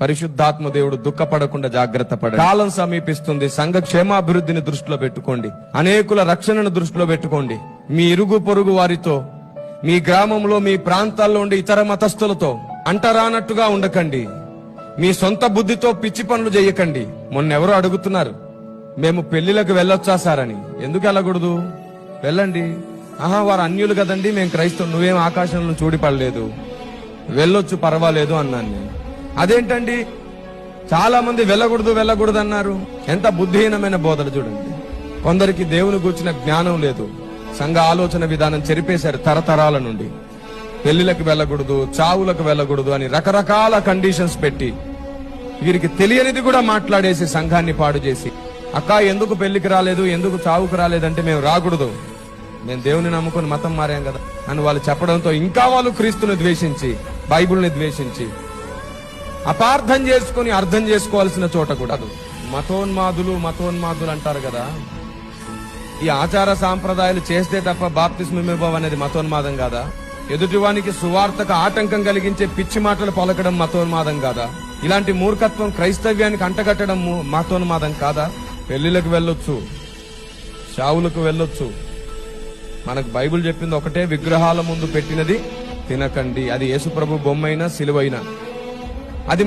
పరిశుద్ధాత్మ దేవుడు దుఃఖపడకుండా జాగ్రత్త పడండి. కాలం సమీపిస్తుంది. సంఘ క్షేమాభివృద్ధిని దృష్టిలో పెట్టుకోండి. అనేకుల రక్షణను దృష్టిలో పెట్టుకోండి. మీ ఇరుగు పొరుగు వారితో, మీ గ్రామంలో, మీ ప్రాంతాల్లో ఉండే ఇతర మతస్థులతో అంటరానట్టుగా ఉండకండి. మీ సొంత బుద్ధితో పిచ్చి పనులు చేయకండి. మొన్నెవరో అడుగుతున్నారు, మేము పెళ్లిలకు వెళ్ళొచ్చా సార్ అని. ఎందుకు వెళ్ళకూడదు? వెళ్ళండి. వారు అన్యులు కదండి, మేము క్రైస్తవం, నువ్వేం ఆకాశంలో చూడిపడలేదు, వెళ్ళొచ్చు, పర్వాలేదు అన్నాను నేను. అదేంటండి, చాలా మంది వెళ్ళకూడదు అన్నారు. ఎంత బుద్ధిహీనమైన బోధన చూడండి. కొందరికి దేవుని గూర్చిన జ్ఞానం లేదు. సంఘ ఆలోచన విధానం చెరిపేశారు తరతరాల నుండి. పెళ్లిలకు వెళ్ళకూడదు, చావులకు వెళ్ళకూడదు అని రకరకాల కండిషన్స్ పెట్టి వీరికి తెలియనిది కూడా మాట్లాడేసి సంఘాన్ని పాడు చేసి, అక్క ఎందుకు పెళ్లికి రాలేదు, ఎందుకు చావుకు రాలేదంటే మేము రాకూడదు, మేము దేవుని నమ్ముకుని మతం మారాం కదా అని వాళ్ళు చెప్పడంతో ఇంకా వాళ్ళు క్రీస్తుని ద్వేషించి, బైబిల్ని ద్వేషించి, అపార్థం చేసుకుని అర్థం చేసుకోవాల్సిన చోట కూడా మతోన్మాదులు అంటారు కదా. ఈ ఆచార సాంప్రదాయాలు చేస్తే తప్ప బాప్తిస్మం ఇవ్వవు అనేది మతోన్మాదం కాదా? ఎదుటివానికి సువార్తకు ఆటంకం కలిగించే పిచ్చి మాటలు పలకడం మతోన్మాదం కాదా? ఇలాంటి మూర్ఖత్వం క్రైస్తవ్యానికి అంటగట్టడం మతోన్మాదం కాదా? పెళ్లిలకు వెళ్ళొచ్చు, చావులకు వెళ్ళొచ్చు. మనకు బైబిల్ చెప్పింది ఒకటే, విగ్రహాల ముందు పెట్టినది తినకండి. అది యేసుప్రభు బొమ్మైనా సిలువైనా. అది